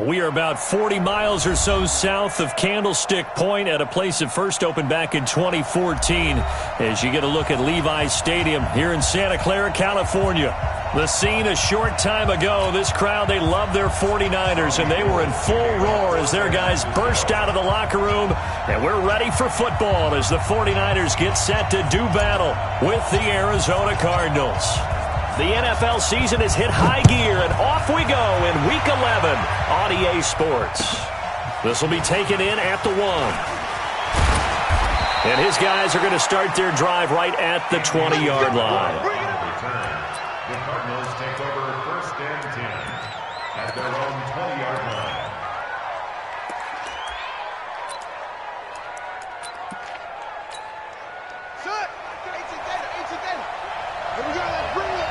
We are about 40 miles or so south of Candlestick Point at a place that first opened back in 2014 as you get a look at Levi's Stadium here in Santa Clara, California. The scene a short time ago, this crowd, they love their 49ers, and they were in full roar as their guys burst out of the locker room, and we're ready for football as the 49ers get set to do battle with the Arizona Cardinals. The NFL season has hit high gear, and off we go in Week 11 on EA Sports. This will be taken in at the 1. And his guys are going to start their drive right at the 20-yard line. The Cardinals take over 1st and 10 at their own 20-yard line. Set! Here we go, let's bring it!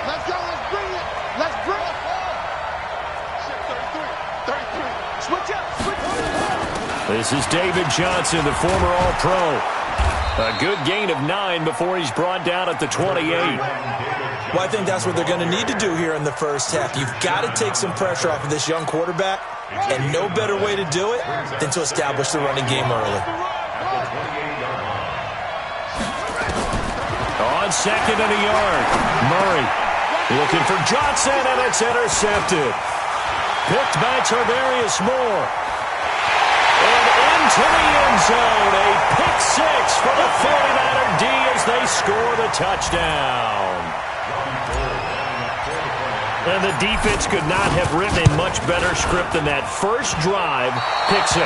Let's go, let's bring it! Let's bring it! Set 33. Switch up! This is David Johnson, the former All-Pro. A good gain of 9 before he's brought down at the 28. Well, I think that's what they're going to need to do here in the first half. You've got to take some pressure off of this young quarterback, and no better way to do it than to establish the running game early. On 2nd and a yard, Murray looking for Johnson, and it's intercepted. Picked by Tarvarius Moore. And into the end zone, a pick 6 for the 49er D as they score the touchdown. And the defense could not have written a much better script than that first drive, pick 6.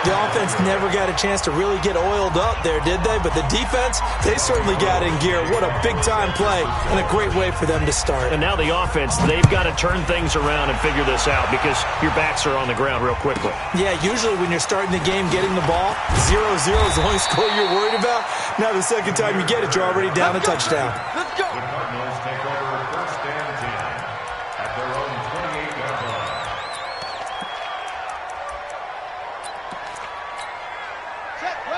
The offense never got a chance to really get oiled up there, did they? But the defense, they certainly got in gear. What a big-time play and a great way for them to start. And now the offense, they've got to turn things around and figure this out because your backs are on the ground real quickly. Yeah, usually when you're starting the game, getting the ball, 0-0 is the only score you're worried about. Now the second time you get it, you're already down a touchdown. Let's go! The Cardinals take over 1st and 10 at their own 28-yard line.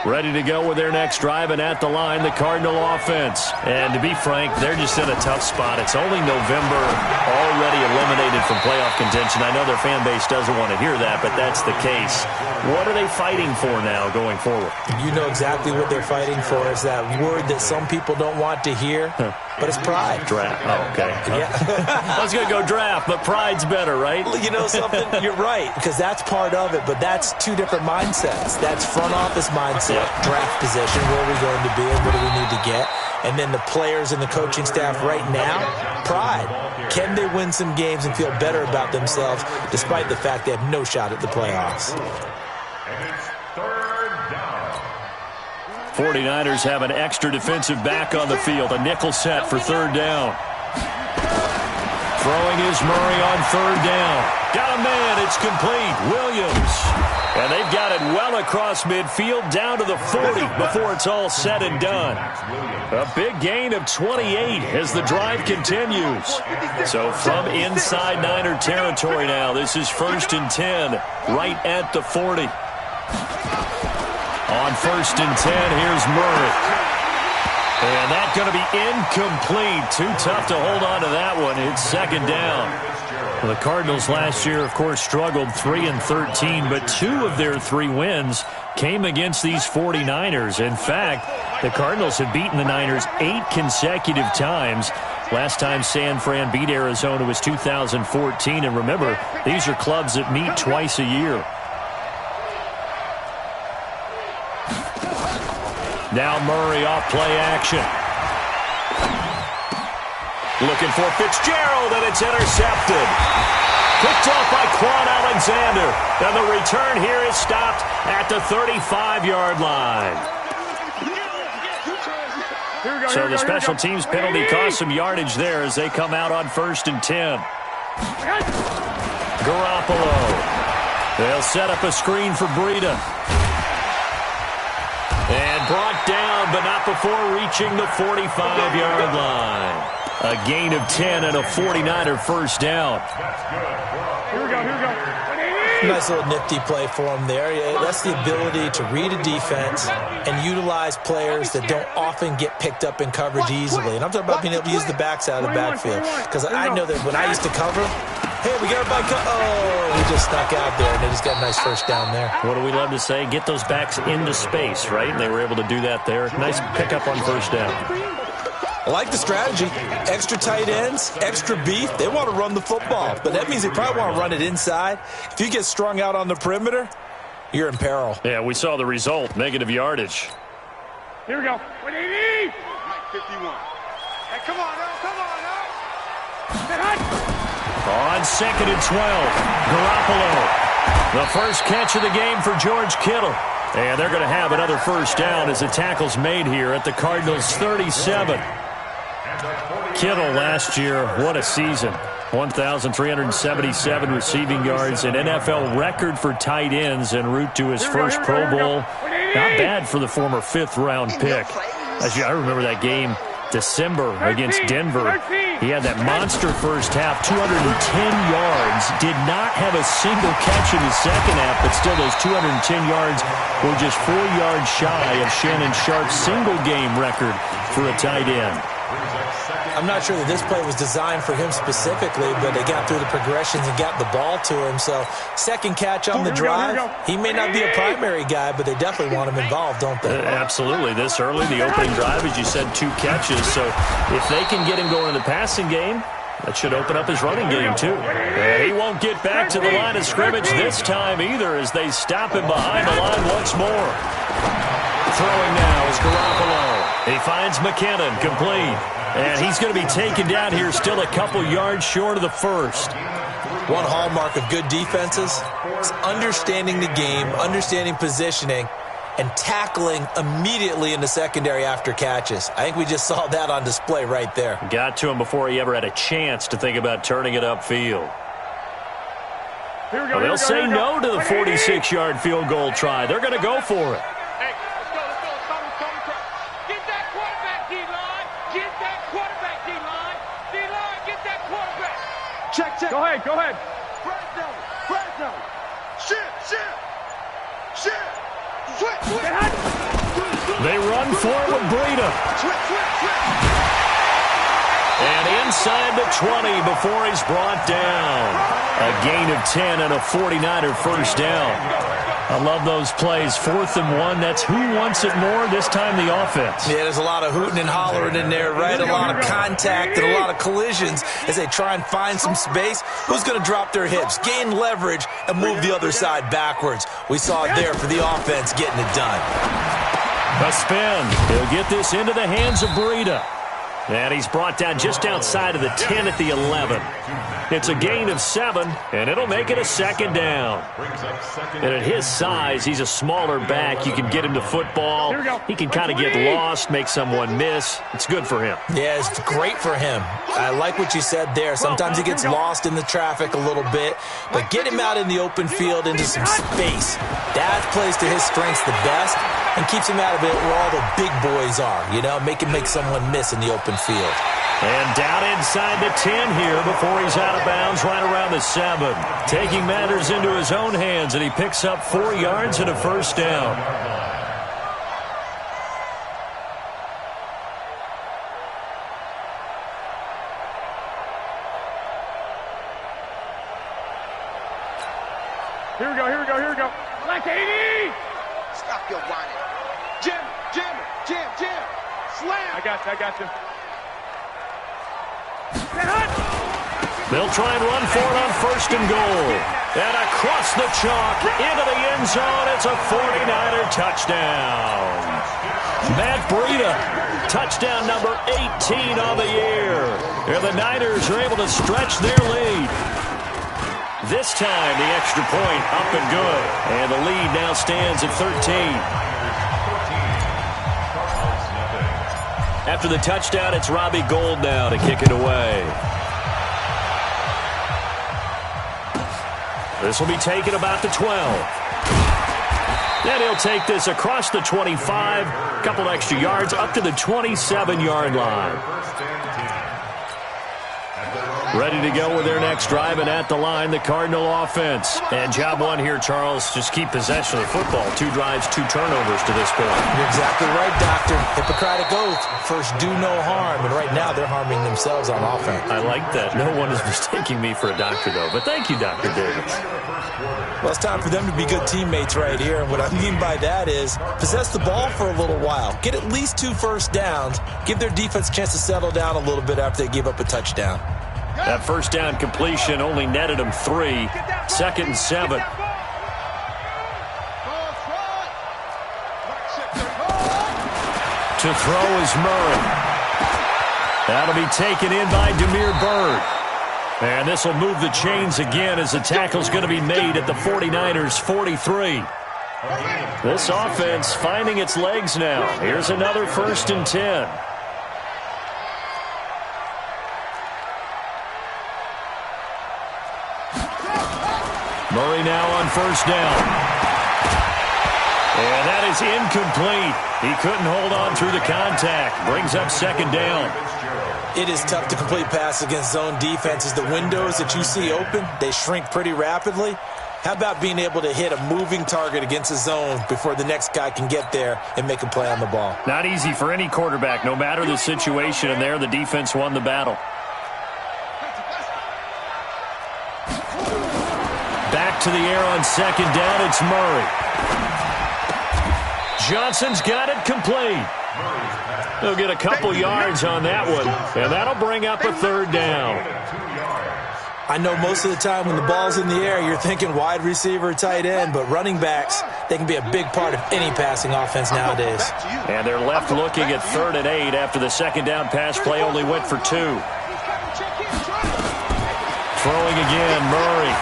Ready to go with their next drive, and at the line, the Cardinal offense. And to be frank, they're just in a tough spot. It's only November, already eliminated from playoff contention. I know their fan base doesn't want to hear that, but that's the case. What are they fighting for now going forward? You know exactly what they're fighting for. Is that word that some people don't want to hear, but it's pride. Draft. Oh, okay. Yeah. I was going to go draft, but pride's better, right? You know something? You're right, because that's part of it, but that's two different mindsets. That's front office mindset, draft position, where are we going to be and what do we need to get? And then the players and the coaching staff right now, pride. Can they win some games and feel better about themselves despite the fact they have no shot at the playoffs? And it's 3rd down. 49ers have an extra defensive back on the field. A nickel set for 3rd down. Throwing is Murray on 3rd down. Got a man. It's complete. Williams. And they've got it well across midfield down to the 40 before it's all said and done. A big gain of 28 as the drive continues. So from inside Niner territory now, this is 1st and 10 right at the 40. On 1st and 10, here's Murray. And that's going to be incomplete. Too tough to hold on to that one. It's 2nd down. Well, the Cardinals last year, of course, struggled 3-13, but 2 of their 3 wins came against these 49ers. In fact, the Cardinals have beaten the Niners 8 consecutive times. Last time San Fran beat Arizona was 2014. And remember, these are clubs that meet twice a year. Now Murray off play action. Looking for Fitzgerald, and it's intercepted. Picked off by Quan Alexander. And the return here is stopped at the 35-yard line. So the special teams penalty cost some yardage there as they come out on 1st and 10. Garoppolo. They'll set up a screen for Breida. And brought down, but not before reaching the 45-yard line. A gain of 10 and a 49er first down. Here we go. Nice little nifty play for him there. That's the ability to read a defense and utilize players that don't often get picked up in coverage easily. And I'm talking about being able to use the backs out of the backfield. Because I know that when I used to cover, Hey, we got everybody. Oh, he just snuck out there, and they just got a nice first down there. What do we love to say? Get those backs into space, right? And they were able to do that there. Nice pickup on first down. I like the strategy. Extra tight ends, extra beef. They want to run the football, but that means they probably want to run it inside. If you get strung out on the perimeter, you're in peril. Yeah, we saw the result. Negative yardage. Here we go. What do you need? Mike 51. Hey, come on, now. Come on, now. On 2nd and 12, Garoppolo. The first catch of the game for George Kittle. And they're going to have another first down as the tackle's made here at the Cardinals' 37. Kittle last year, what a season. 1,377 receiving yards, an NFL record for tight ends en route to his first Pro Bowl. Not bad for the former 5th-round pick. I remember that game, December against Denver. He had that monster first half, 210 yards. Did not have a single catch in the second half, but still those 210 yards were just 4 yards shy of Shannon Sharpe's single-game record for a tight end. I'm not sure that this play was designed for him specifically, but they got through the progressions and got the ball to him. So second catch on the drive. He may not be a primary guy, but they definitely want him involved, don't they? Absolutely. This early, the opening drive, as you said, 2 catches. So if they can get him going in the passing game, that should open up his running game, too. He won't get back to the line of scrimmage this time either as they stop him behind the line once more. Throwing now is Garoppolo. He finds McKinnon, complete. And he's going to be taken down here, still a couple yards short of the first. One hallmark of good defenses is understanding the game, understanding positioning, and tackling immediately in the secondary after catches. I think we just saw that on display right there. Got to him before he ever had a chance to think about turning it upfield. They'll say no to the 46-yard field goal try. They're going to go for it. Check. Go ahead. Fresno. Shit. Switch. They run forward, Breida. And inside the 20 before he's brought down. A gain of 10 and a 49er first down. I love those plays. 4th and 1. That's who wants it more, this time the offense. Yeah, there's a lot of hooting and hollering in there, right? A lot of contact and a lot of collisions as they try and find some space. Who's going to drop their hips, gain leverage, and move the other side backwards? We saw it there for the offense getting it done. A spin. He'll get this into the hands of Breida. And he's brought down just outside of the 10 at the 11. It's a gain of 7, and it'll make it a second down. And at his size, he's a smaller back. You can get him to football. He can kind of get lost, make someone miss. It's good for him. Yeah, it's great for him. I like what you said there. Sometimes he gets lost in the traffic a little bit, but get him out in the open field into some space. That plays to his strengths the best and keeps him out of it where all the big boys are, make him make someone miss in the open field. And down inside the 10 here before he's out of bounds right around the 7. Taking matters into his own hands, and he picks up 4 yards and a first down. Here we go. Like 80! Stop your whining. Jim. Slam! I got you. They'll try and run for it on 1st and goal. And across the chalk, into the end zone, it's a 49er touchdown. Matt Breida, touchdown number 18 on the year. And the Niners are able to stretch their lead. This time, the extra point up and good. And the lead now stands at 13. After the touchdown, it's Robbie Gould now to kick it away. This will be taken about the 12. Then he'll take this across the 25, a couple extra yards, up to the 27-yard line. ready to go with their next drive, and at the line, the Cardinal offense. And job one here, Charles, just keep possession of the football. 2 drives, 2 turnovers to this point. You're exactly right, Doctor. Hippocratic oath. First, do no harm. And right now, they're harming themselves on offense. I like that. No one is mistaking me for a doctor, though. But thank you, Dr. Davis. Well, it's time for them to be good teammates right here. And what I mean by that is possess the ball for a little while. Get at least 2 first downs. Give their defense a chance to settle down a little bit after they give up a touchdown. That first down completion only netted him 3. 2nd and 7. To throw is Murray. That'll be taken in by Damiere Byrd. And this will move the chains again as the tackle's going to be made at the 49ers' 43. This offense finding its legs now. Here's another 1st and 10. Murray now on 1st down. And that is incomplete. He couldn't hold on through the contact. Brings up 2nd down. It is tough to complete passes against zone defenses. The windows that you see open, they shrink pretty rapidly. How about being able to hit a moving target against a zone before the next guy can get there and make a play on the ball? Not easy for any quarterback, no matter the situation, and there the defense won the battle. Back to the air on 2nd down, it's Murray. Johnson's got it complete. He'll get a couple yards on that one, and that'll bring up a 3rd down. I know most of the time when the ball's in the air, you're thinking wide receiver, tight end, but running backs, they can be a big part of any passing offense nowadays. And they're left looking at 3rd and 8 after the 2nd down pass play only went for 2. Throwing again, Murray.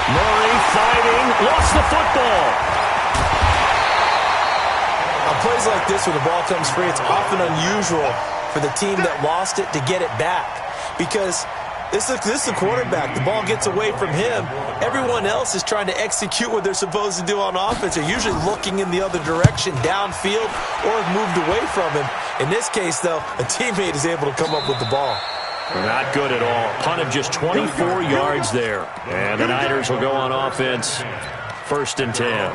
Murray fighting, lost the football. On plays like this, when the ball comes free, it's often unusual for the team that lost it to get it back. Because this is the quarterback. The ball gets away from him. Everyone else is trying to execute what they're supposed to do on offense. They're usually looking in the other direction, downfield, or have moved away from him. In this case, though, a teammate is able to come up with the ball. Not good at all. Punt of just 24 yards there. And the Niners will go on offense. 1st and 10.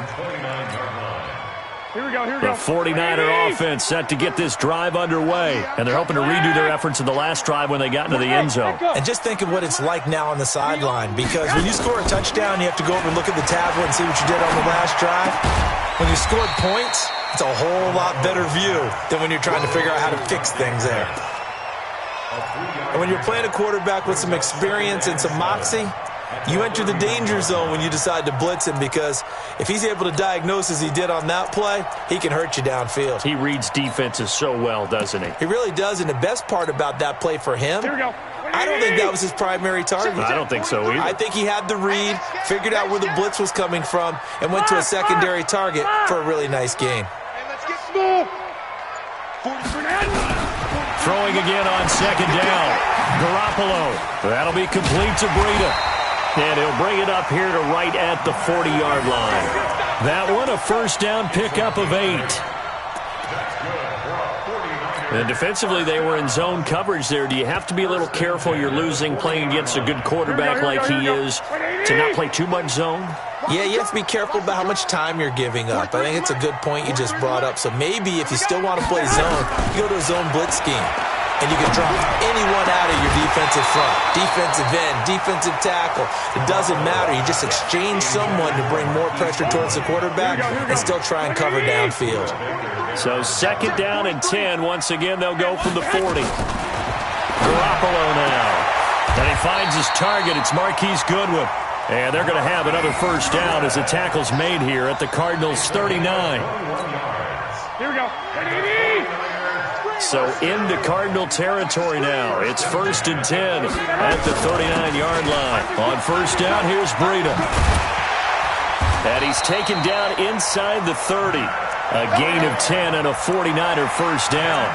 Here we go. The 49er offense set to get this drive underway. And they're hoping to redo their efforts in the last drive when they got into the end zone. And just think of what it's like now on the sideline. Because when you score a touchdown, you have to go over and look at the tablet and see what you did on the last drive. When you scored points, it's a whole lot better view than when you're trying to figure out how to fix things there. And when you're playing a quarterback with some experience and some moxie, you enter the danger zone when you decide to blitz him, because if he's able to diagnose as he did on that play, he can hurt you downfield. He reads defenses so well, doesn't he? He really does, and the best part about that play for him, I don't think that was his primary target. I don't think so either. I think he had the read, figured out where the blitz was coming from, and went to a secondary target for a really nice game. Throwing again on 2nd down. Garoppolo. That'll be complete to Breida. And he'll bring it up here to right at the 40-yard line. That one a 1st down pickup of 8. And defensively, they were in zone coverage there. Do you have to be a little careful? You're losing playing against a good quarterback like he is to not play too much zone? Yeah, you have to be careful about how much time you're giving up. I think it's a good point you just brought up. So maybe if you still want to play zone, you go to a zone blitz scheme. And you can drop anyone out of your defensive front, defensive end, defensive tackle. It doesn't matter. You just exchange someone to bring more pressure towards the quarterback and still try and cover downfield. So 2nd down and 10. Once again, they'll go from the 40. Garoppolo now. And he finds his target. It's Marquise Goodwin. And they're going to have another 1st down as the tackle's made here at the Cardinals' 39. Here we go. So into Cardinal territory now. It's 1st and 10 at the 39-yard line. On 1st down, here's Breida. And he's taken down inside the 30. A gain of 10 and a 49er 1st down.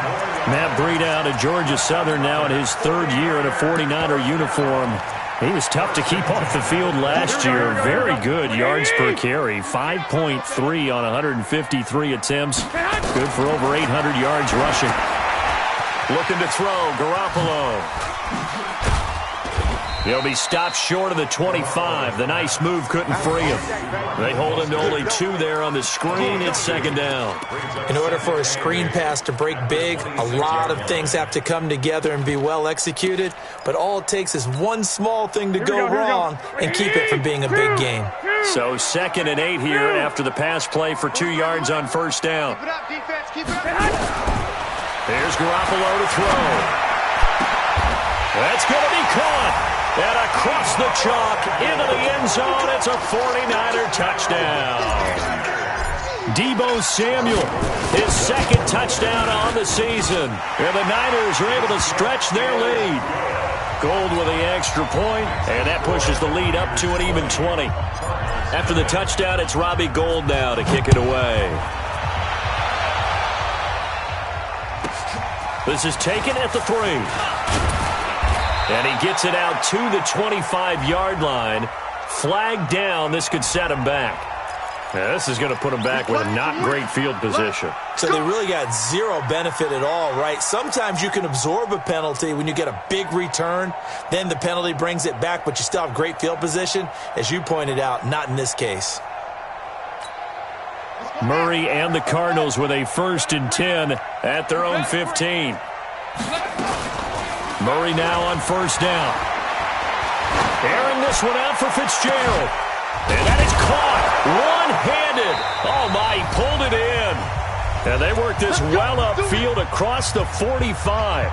Matt Breida out of Georgia Southern now in his 3rd year in a 49er uniform. He was tough to keep off the field last year. Very good yards per carry. 5.3 on 153 attempts. Good for over 800 yards rushing. Looking to throw, Garoppolo. He'll be stopped short of the 25. The nice move couldn't free him. They hold him to only 2 there on the screen. It's second down. In order for a screen pass to break big, a lot of things have to come together and be well executed. But all it takes is one small thing to go wrong and keep it from being a big game. So 2nd and 8 here after the pass play for 2 yards on first down. Keep it up, defense. Keep it up. Here's Garoppolo to throw. That's going to be caught. And across the chalk into the end zone. It's a 49er touchdown. Deebo Samuel, his 2nd touchdown on the season. And the Niners are able to stretch their lead. Gold with the extra point, and that pushes the lead up to an even 20. After the touchdown, it's Robbie Gould now to kick it away. This is taken at the 3. And he gets it out to the 25-yard line. Flag down. This could set him back. Now, this is going to put him back with a not great field position. So they really got zero benefit at all, right? Sometimes you can absorb a penalty when you get a big return. Then the penalty brings it back, but you still have great field position. As you pointed out, not in this case. Murray and the Cardinals with a 1st and 10 at their own 15. Murray now on first down. Airing this one out for Fitzgerald. And that is caught. One-handed. Oh, my, he pulled it in. And they worked this well upfield across the 45.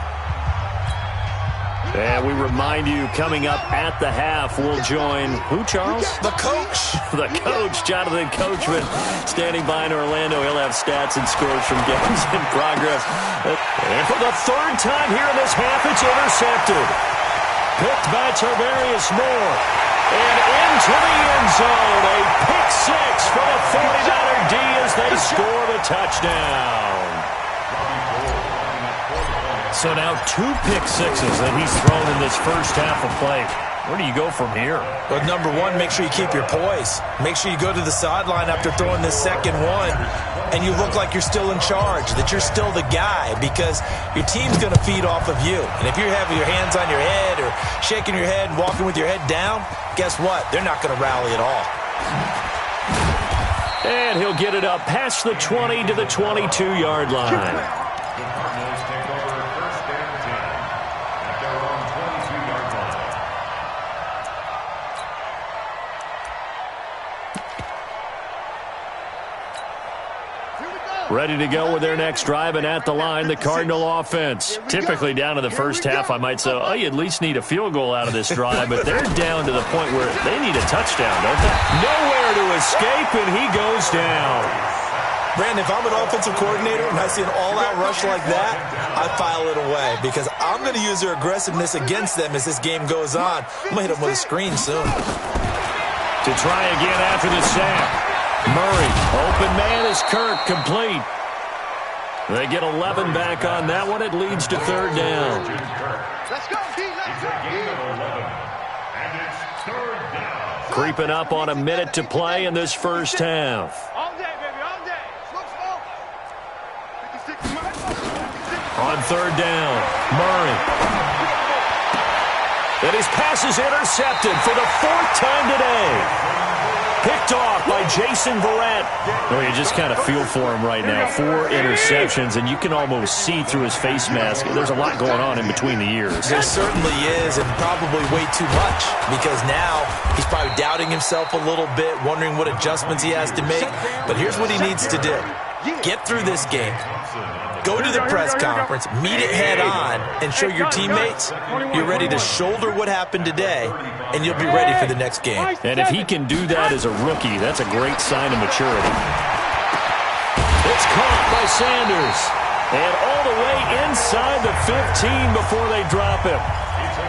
And we remind you, coming up at the half, we'll join who, Charles? The coach. The coach, Jonathan Coachman, standing by in Orlando. He'll have stats and scores from games in progress. And for the 3rd time here in this half, it's intercepted. Picked by Tarvarius Moore. And into the end zone. A pick 6 for the 49er D as they score the touchdown. So now 2 pick sixes that he's thrown in this first half of play. Where do you go from here? Well, number one, make sure you keep your poise. Make sure you go to the sideline after throwing this second one, and you look like you're still in charge, that you're still the guy, because your team's going to feed off of you. And if you're having your hands on your head or shaking your head and walking with your head down, guess what? They're not going to rally at all. And he'll get it up past the 20 to the 22-yard line. Ready to go with their next drive, and at the line, the Cardinal offense. Typically down to the first half, I might say, oh, you at least need a field goal out of this drive, but they're down to the point where they need a touchdown, don't they? Nowhere to escape, and he goes down. Brandon, if I'm an offensive coordinator and I see an all-out rush like that, I file it away because I'm going to use their aggressiveness against them as this game goes on. I'm going to hit them with a screen soon. To try again after the sack. Murray, open man is Kirk, complete. They get 11 back on that one. It leads to 3rd down. Let's go, D. Let's go, D. And it's 3rd down. Creeping up on a minute to play in this first half. All day, baby, all day. Smoke, smoke. 56 minutes. On 3rd down, Murray. And his pass is intercepted for the 4th time today. Picked off by Jason Verrett. Oh, you just kind of feel for him right now. 4 interceptions, and you can almost see through his face mask. There's a lot going on in between the ears. There certainly is, and probably way too much, because now he's probably doubting himself a little bit, wondering what adjustments he has to make. But here's what he needs to do. Get through this game. Go to the press conference, meet it head on, and show your teammates you're ready to shoulder what happened today, and you'll be ready for the next game. And if he can do that as a rookie, that's a great sign of maturity. It's caught by Sanders. And all the way inside the 15 before they drop him.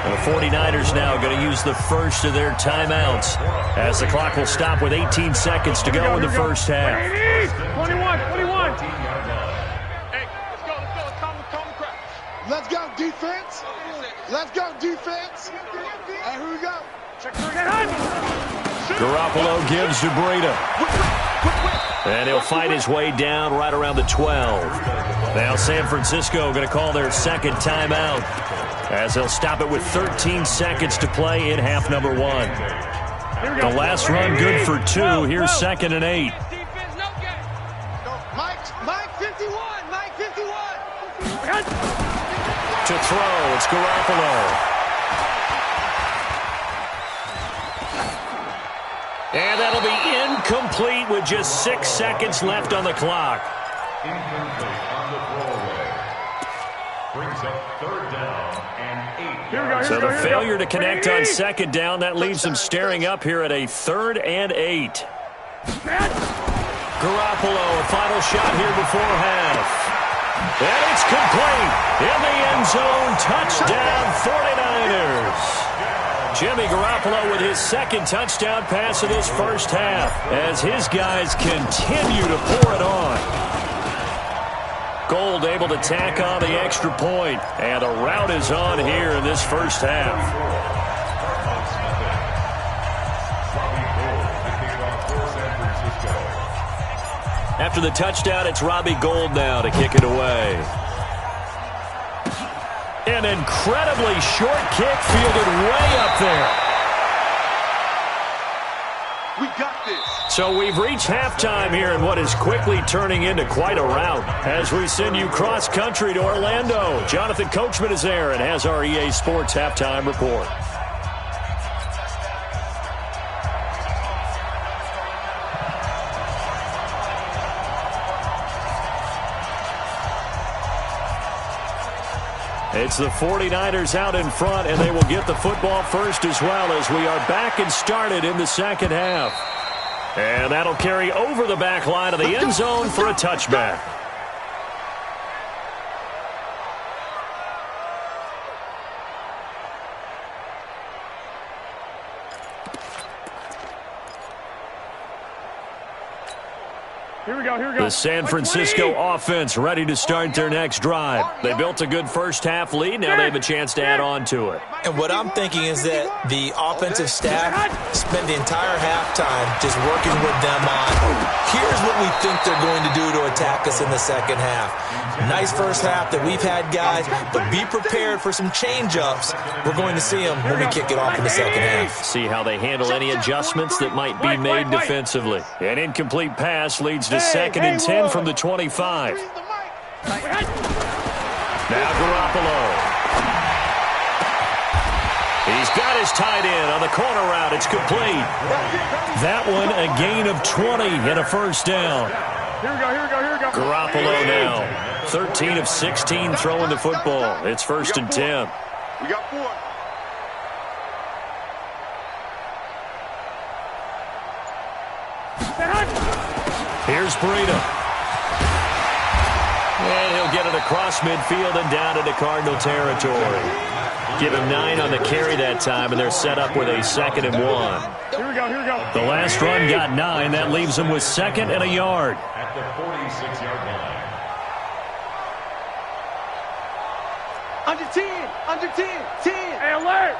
And the 49ers now going to use the first of their timeouts as the clock will stop with 18 seconds to go in the first half. 21. Let's go, defense. Let's go, defense. And here we go. Check 3. Garoppolo gives to Breida. And he'll fight his way down right around the 12. Now San Francisco going to call their second timeout as they'll stop it with 13 seconds to play in half number 1. The last run good for 2. Here's 2nd and 8. Mike 51. Mike 51. To throw, it's Garoppolo. And that'll be incomplete with just 6 seconds left on the clock. Incomplete on the throwaway. Brings up 3rd down and 8. So the failure to connect on 2nd down, that leaves them staring up here at a 3rd and 8. Garoppolo, a final shot here before half. And it's complete. In the end zone, touchdown 49ers. Jimmy Garoppolo with his 2nd touchdown pass of this first half as his guys continue to pour it on. Gold able to tack on the extra point, and the rout is on here in this first half. After the touchdown, it's Robbie Gould now to kick it away. An incredibly short kick fielded way up there. We got this. So we've reached halftime here in what is quickly turning into quite a rout. As we send you cross-country to Orlando, Jonathan Coachman is there and has our EA Sports halftime report. It's the 49ers out in front, and they will get the football first as well as we are back and started in the second half. And that'll carry over the back line of the end zone for a touchback. Here we go. The San Francisco offense ready to start their next drive. They built a good first half lead. Now they have a chance to add on to it. And what I'm thinking is that the offensive staff spend the entire halftime just working with them on, here's what we think they're going to do to attack us in the second half. Nice first half that we've had, guys, but be prepared for some change-ups. We're going to see them when we kick it off in the second half. See how they handle any adjustments that might be made defensively. An incomplete pass leads to 2nd and 10 from the 25. Now Garoppolo. He's got his tight end on the corner route. It's complete. That one a gain of 20 and a first down. Here we go. Garoppolo now. 13 of 16 throwing the football. It's 1st and 10. We got 4. Here's Breida. And he'll get it across midfield and down into Cardinal territory. Give him 9 on the carry that time, and they're set up with a 2nd and 1. Here we go. The last run got 9. That leaves them with 2nd and a yard. At the 46-yard line. Under 10. 10. Hey, alert.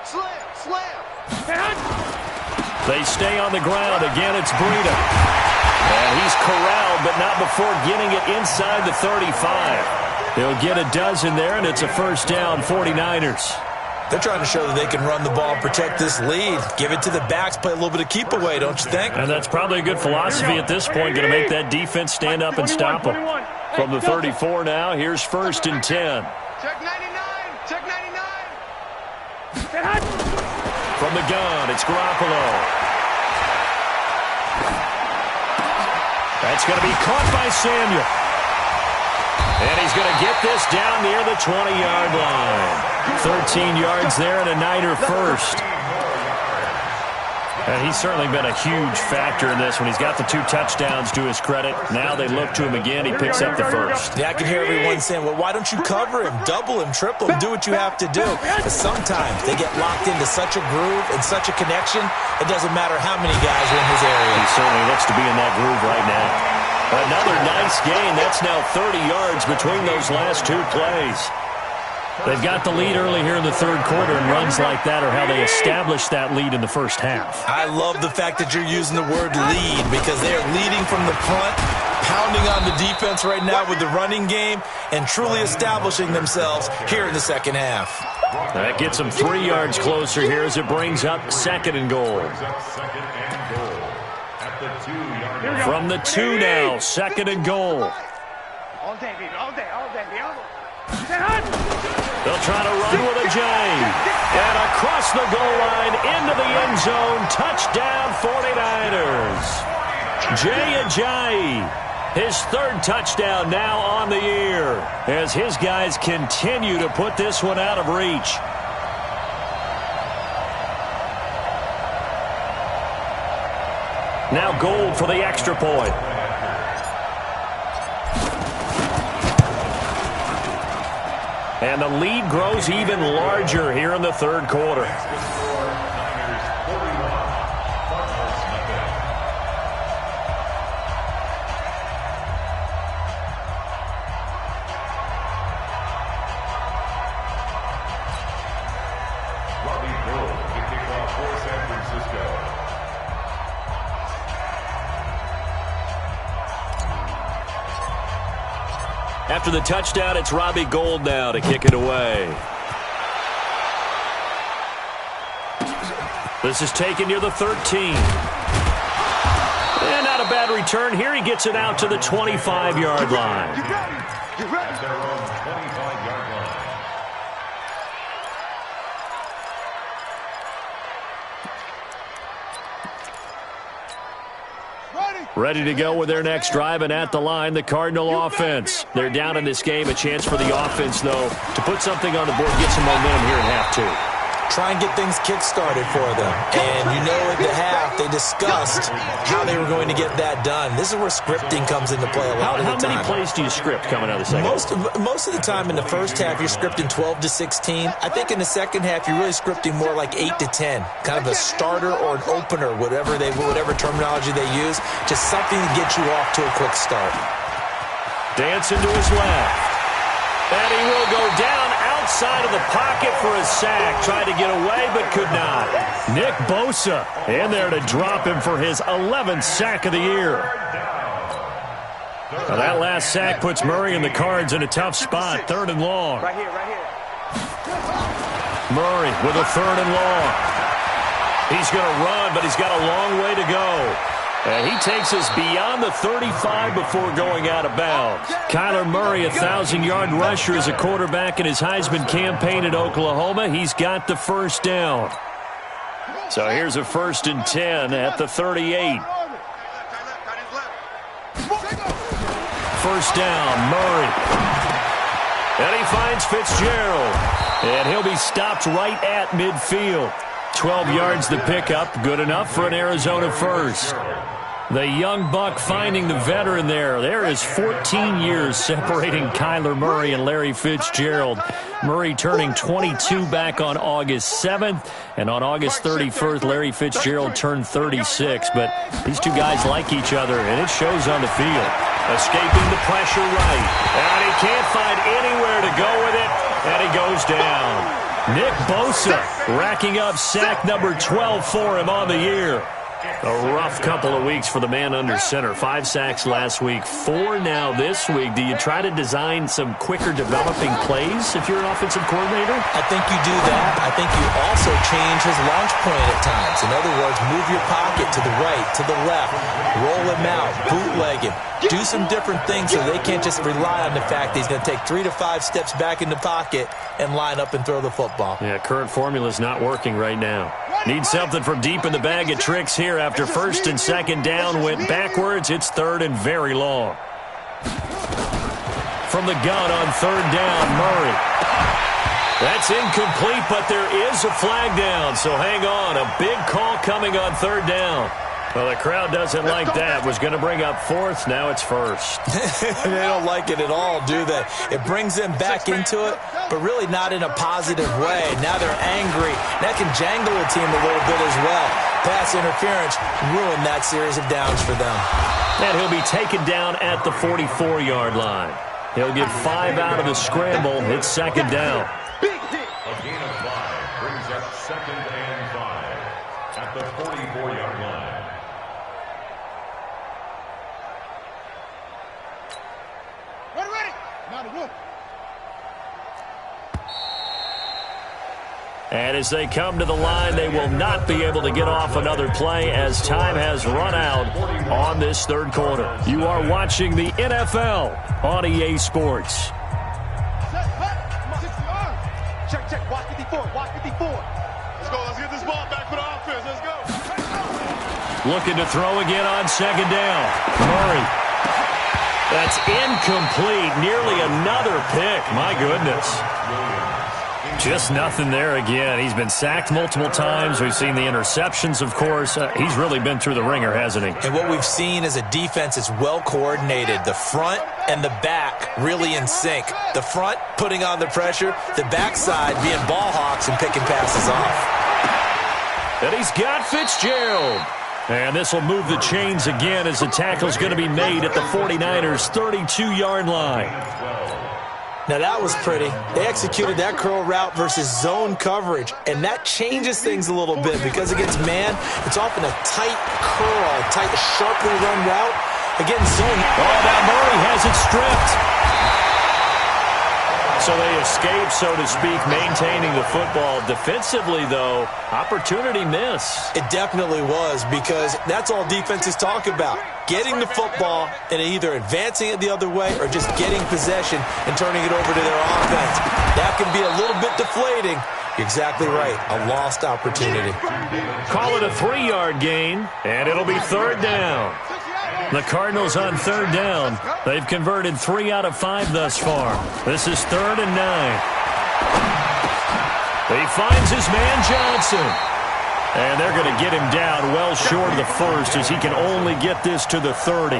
Slam. They stay on the ground. Again, it's Breida. And he's corralled, but not before getting it inside the 35. He'll get a dozen there, and it's a first down, 49ers. They're trying to show that they can run the ball, protect this lead. Give it to the backs, play a little bit of keep away, don't you think? And that's probably a good philosophy at this point, going to make that defense stand up and stop them. From the 34 now, here's 1st and 10. Check 99. Check 99. From the gun, it's Garoppolo. That's going to be caught by Samuel. And he's going to get this down near the 20-yard line. 13 yards there and a Niner first. And he's certainly been a huge factor in this when he's got the 2 touchdowns to his credit. Now they look to him again. He picks up the first. Yeah, I can hear everyone saying, well, why don't you cover him, double him, triple him, do what you have to do. But sometimes they get locked into such a groove and such a connection, it doesn't matter how many guys are in his area. He certainly looks to be in that groove right now. Another nice gain. That's now 30 yards between those last 2 plays. They've got the lead early here in the third quarter, and runs like that are how they establish that lead in the first half. I love the fact that you're using the word lead because they are leading from the front, pounding on the defense right now with the running game, and truly establishing themselves here in the second half. That gets them 3 yards closer here as it brings up second and goal. From the 2 now, second and goal. All day, baby, all day, all day, all day. They'll try to run with a J. And across the goal line into the end zone. Touchdown 49ers. Jay Ajayi. His third touchdown now on the year as his guys continue to put this one out of reach. Now Gold for the extra point. And the lead grows even larger here in the third quarter. After the touchdown, it's Robbie Gould now to kick it away. This is taken near the 13. And not a bad return. Here he gets it out to the 25-yard line. At their own 25-yard line. Ready to go with their next drive, and at the line, the Cardinal offense. They're down in this game. A chance for the offense, though, to put something on the board, get some momentum here in half two. Try and get things kick-started for them. And you know at the half, they discussed how they were going to get that done. This is where scripting comes into play a lot of the time. How many plays do you script coming out of the second? Most of the time in the first half, you're scripting 12 to 16. I think in the second half, you're really scripting more like 8 to 10. Kind of a starter or an opener, whatever terminology they use. Just something to get you off to a quick start. Dancing to his left. And he will go down outside of the pocket for a sack. Tried to get away, but could not. Nick Bosa in there to drop him for his 11th sack of the year. Now that last sack puts Murray and the Cards in a tough spot. Third and long. Right here, right here. Murray with a third and long. He's going to run, but he's got a long way to go. And he takes us beyond the 35 before going out of bounds. Kyler Murray, a 1,000-yard rusher as a quarterback in his Heisman campaign at Oklahoma. He's got the first down. So here's a 1st and 10 at the 38. First down, Murray. And he finds Fitzgerald. And he'll be stopped right at midfield. 12 yards the pickup, good enough for an Arizona first. The young buck finding the veteran there. There is 14 years separating Kyler Murray and Larry Fitzgerald. Murray turning 22 back on August 7th. And on August 31st, Larry Fitzgerald turned 36. But these two guys like each other, and it shows on the field. Escaping the pressure right. And he can't find anywhere to go with it. And he goes down. Nick Bosa racking up sack number 12 for him on the year. A rough couple of weeks for the man under center. 5 sacks last week, 4 now this week. Do you try to design some quicker developing plays if you're an offensive coordinator? I think you do that. I think you also change his launch point at times. In other words, move your pocket to the right, to the left, roll him out, bootleg him. Do some different things so they can't just rely on the fact that he's going to take 3 to 5 steps back in the pocket and line up and throw the football. Yeah, current formula's not working right now. Need something from deep in the bag of tricks here after 1st and 2nd down. Went backwards. It's 3rd and very long. From the gun on 3rd down, Murray. That's incomplete, but there is a flag down, so hang on. A big call coming on 3rd down. Well, the crowd doesn't like that. Was going to bring up 4th. Now it's 1st. They don't like it at all, do they? It brings them back into it, but really not in a positive way. Now they're angry. That can jangle a team a little bit as well. Pass interference ruined that series of downs for them. And he'll be taken down at the 44-yard line. He'll get 5 out of the scramble. It's 2nd down. A gain of 5 brings up 2nd and 5 at the 44-yard line. Ready. Now the room. And as they come to the line, they will not be able to get off another play as time has run out on this third quarter. You are watching the NFL on EA Sports. Check. Watch 54. Watch 54. Let's go. Let's get this ball back for the offense. Let's go. Looking to throw again on 2nd down. Murray. That's incomplete. Nearly another pick. My goodness. Just nothing there again. He's been sacked multiple times. We've seen the interceptions, of course. He's really been through the ringer, hasn't he? And what we've seen is a defense that's well coordinated. The front and the back really in sync. The front putting on the pressure, the backside being ball hawks and picking passes off. And he's got Fitzgerald. And this will move the chains again as the tackle's going to be made at the 49ers' 32-yard line. Now, that was pretty. They executed that curl route versus zone coverage, and that changes things a little bit because against man, it's often a tight curl, tight, sharply run route. Against zone. Oh, now Murray has it stripped. So they escape, so to speak, maintaining the football. Defensively, though, opportunity miss. It definitely was because that's all defenses talk about. Getting the football and either advancing it the other way or just getting possession and turning it over to their offense. That can be a little bit deflating. You're exactly right. A lost opportunity. Call it a 3-yard gain, and it'll be 3rd down. The Cardinals on 3rd down. They've converted 3 out of 5 thus far. This is 3rd and 9. He finds his man Johnson. And they're going to get him down well short of the first as he can only get this to the 30.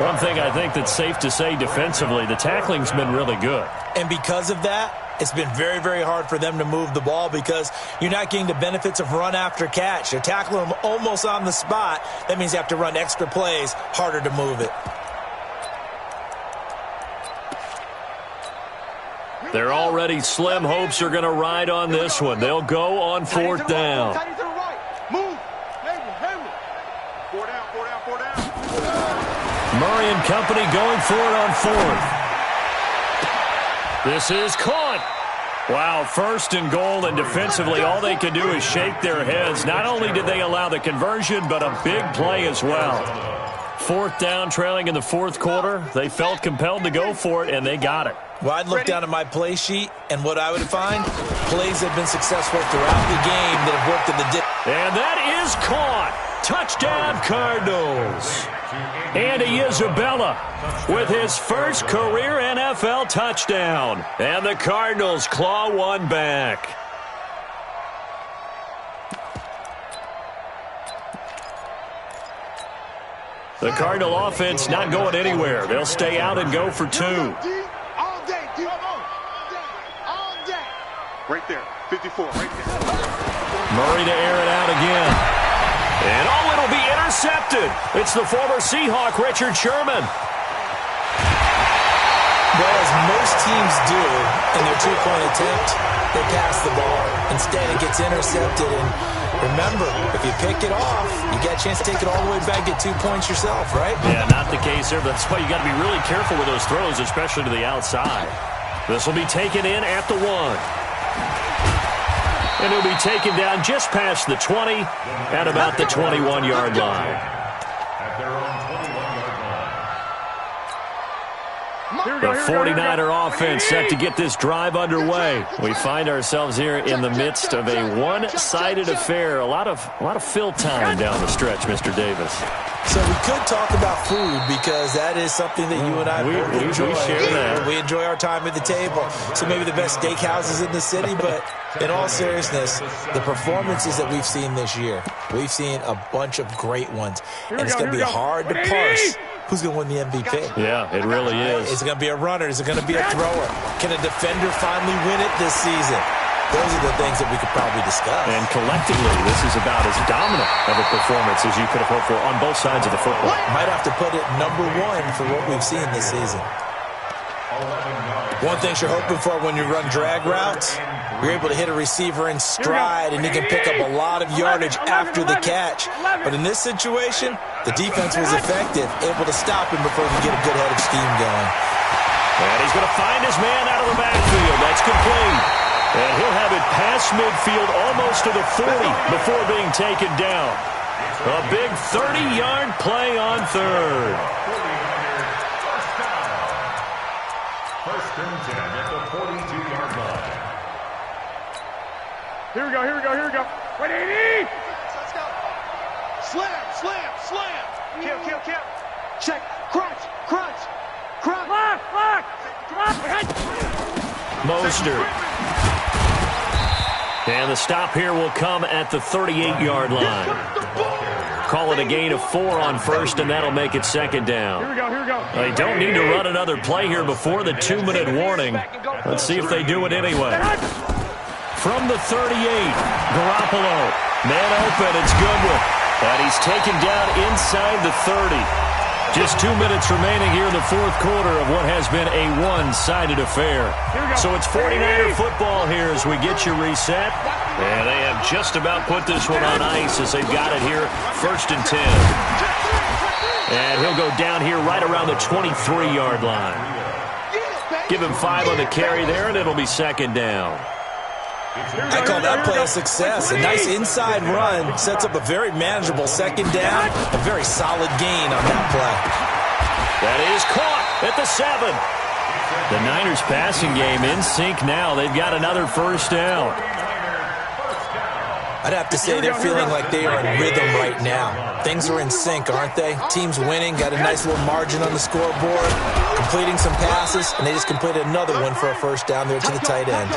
One thing I think that's safe to say defensively, the tackling's been really good. And because of that, it's been very, very hard for them to move the ball because you're not getting the benefits of run after catch. They're tackling them almost on the spot. That means you have to run extra plays, harder to move it. They're already slim hopes are going to ride on this one. They'll go on 4th down. Move. Four down. Murray and company going for it on 4th. This is caught. Wow, 1st and goal, and defensively all they can do is shake their heads. Not only did they allow the conversion, but a big play as well. 4th down, trailing in the 4th quarter. They felt compelled to go for it, and they got it. Well, I'd look down at my play sheet, and what I would find, plays have been successful throughout the game that have worked in the And that is caught. Touchdown, Cardinals. Andy Isabella with his first career NFL touchdown. And the Cardinals claw one back. The Cardinal offense not going anywhere. They'll stay out and go for 2. All day, D. All day. Right there. 54, right there. Murray to air it out again. And oh, it'll be intercepted. It's the former Seahawk, Richard Sherman. Well, as most teams do in their 2-point attempt, they pass the ball. Instead, it gets intercepted. And remember, if you pick it off, you get a chance to take it all the way back, get 2 points yourself, right? Yeah, not the case there. But that's why you got to be really careful with those throws, especially to the outside. This will be taken in at the 1. And he'll be taken down just past the 20 at about the 21-yard line. At their own 21-yard line. The 49er offense set to get this drive underway. We find ourselves here in the midst of a one-sided affair. A lot of fill time down the stretch, Mr. Davis. So we could talk about food because that is something that you and I both enjoy. We share that. We enjoy our time at the table. So maybe the best steakhouses in the city, but in all seriousness, the performances that we've seen this year, we've seen a bunch of great ones. And it's going to be hard to parse who's going to win the MVP. Yeah, it really is. Is it going to be a runner? Is it going to be a thrower? Can a defender finally win it this season? Those are the things that we could probably discuss. And collectively, this is about as dominant of a performance as you could have hoped for on both sides of the football. Might have to put it number 1 for what we've seen this season. One thing you're hoping for when you run drag routes, you're able to hit a receiver in stride, and he can pick up a lot of yardage after the catch. But in this situation, the defense was effective, able to stop him before he could get a good head of steam going. And he's going to find his man out of the backfield. That's complete. And he'll have it past midfield almost to the 40 before being taken down. A big 30-yard play on third. First and 10 at the 42-yard line. Here we go, here we go, here we go. 180! Let's go. Slam, slam, slam. Kill, kill, kill. Check. Crunch, crunch, crunch. Lock, lock. Mostert. And the stop here will come at the 38-yard line. Call it a gain of 4 on first, and that'll make it second down. Here we go, here we go. They don't need to run another play here before the 2-minute warning. Let's see if they do it anyway. From the 38, Garoppolo. Man open, it's Goodwin. And he's taken down inside the 30. Just 2 minutes remaining here in the fourth quarter of what has been a one-sided affair. So it's 49er football here as we get you reset. And they have just about put this one on ice as they've got it here, first and 10. And he'll go down here right around the 23-yard line. Give him 5 on the carry there, and it'll be second down. I call that play a success. A nice inside run sets up a very manageable second down. A very solid gain on that play. That is caught at the 7. The Niners passing game in sync now. They've got another first down. I'd have to say they're feeling like they are in rhythm right now. Things are in sync, aren't they? Team's winning, got a nice little margin on the scoreboard, completing some passes, and they just completed another one for a first down there to the tight end.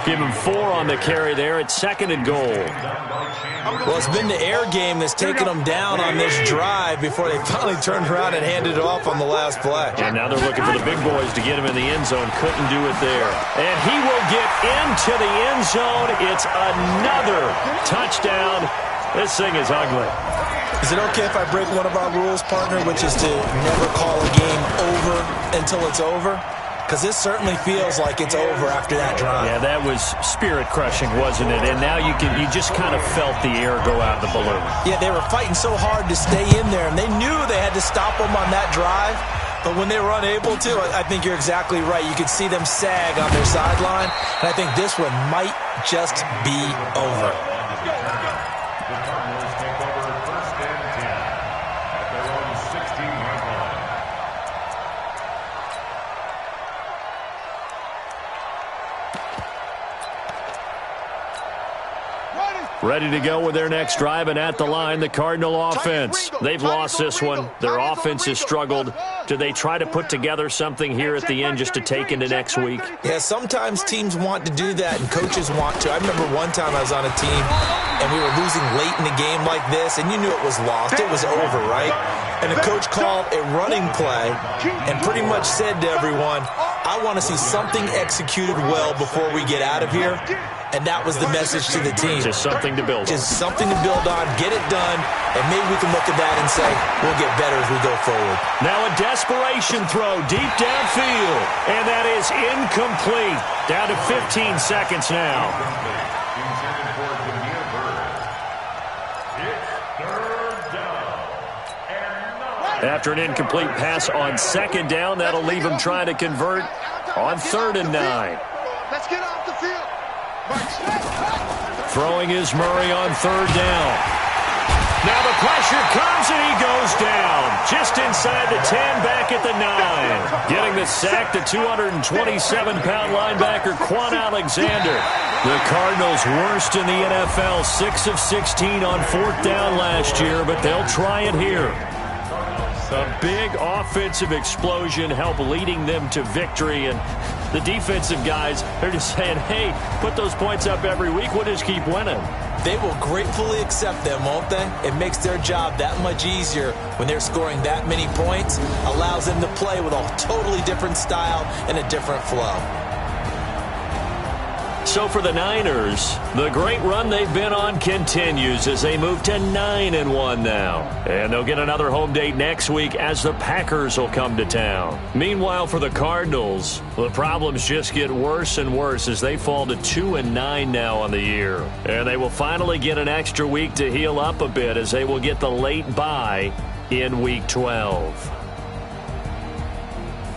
Give him 4 on the carry there. It's second and goal. Well, it's been the air game that's taken them down on this drive before they finally turned around and handed it off on the last play. And now they're looking for the big boys to get him in the end zone. Couldn't do it there. And he will get into the end zone. It's another touchdown. This thing is ugly. Is it okay if I break one of our rules, partner, which is to never call a game over until it's over? Because this certainly feels like it's over after that drive. Yeah, that was spirit-crushing, wasn't it? And now you just kind of felt the air go out of the balloon. Yeah, they were fighting so hard to stay in there, and they knew they had to stop them on that drive. But when they were unable to, I think you're exactly right. You could see them sag on their sideline, and I think this one might just be over. The Cardinals take over first and 10 at their own 16-yard line. Ready to go with their next drive, and at the line, the Cardinal offense. They've lost this one. Their offense has struggled. Do they try to put together something here at the end just to take into next week? Yeah, sometimes teams want to do that, and coaches want to. I remember one time I was on a team, and we were losing late in the game like this, and you knew it was lost. It was over, right? And the coach called a running play and pretty much said to everyone, I want to see something executed well before we get out of here. And that was the message to the team. Just something to build on. Just something to build on, get it done, and maybe we can look at that and say, we'll get better as we go forward. Now a desperation throw deep downfield, and that is incomplete. Down to 15 seconds now. Intended for Damiere Byrd. It's third down. And 9. After an incomplete pass on second down, that'll leave him trying to convert on 3rd and 9. Let's get off the field. Throwing is Murray on 3rd down. Now the pressure comes and he goes down. Just inside the 10, back at the 9. Getting the sack, the 227-pound linebacker, Quan Alexander. The Cardinals worst in the NFL, 6 of 16 on 4th down last year, but they'll try it here. A big offensive explosion helped leading them to victory, and the defensive guys are just saying, hey, put those points up every week, we'll just keep winning. They will gratefully accept them, won't they? It makes their job that much easier when they're scoring that many points, allows them to play with a totally different style and a different flow. so for the Niners, the great run they've been on continues as they move to 9-1 now. And they'll get another home date next week as the Packers will come to town. Meanwhile, for the Cardinals, the problems just get worse and worse as they fall to 2-9 now on the year. And they will finally get an extra week to heal up a bit as they will get the late bye in Week 12.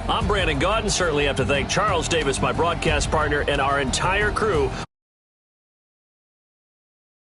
I'm Brandon Gaudin. Certainly have to thank Charles Davis, my broadcast partner, and our entire crew.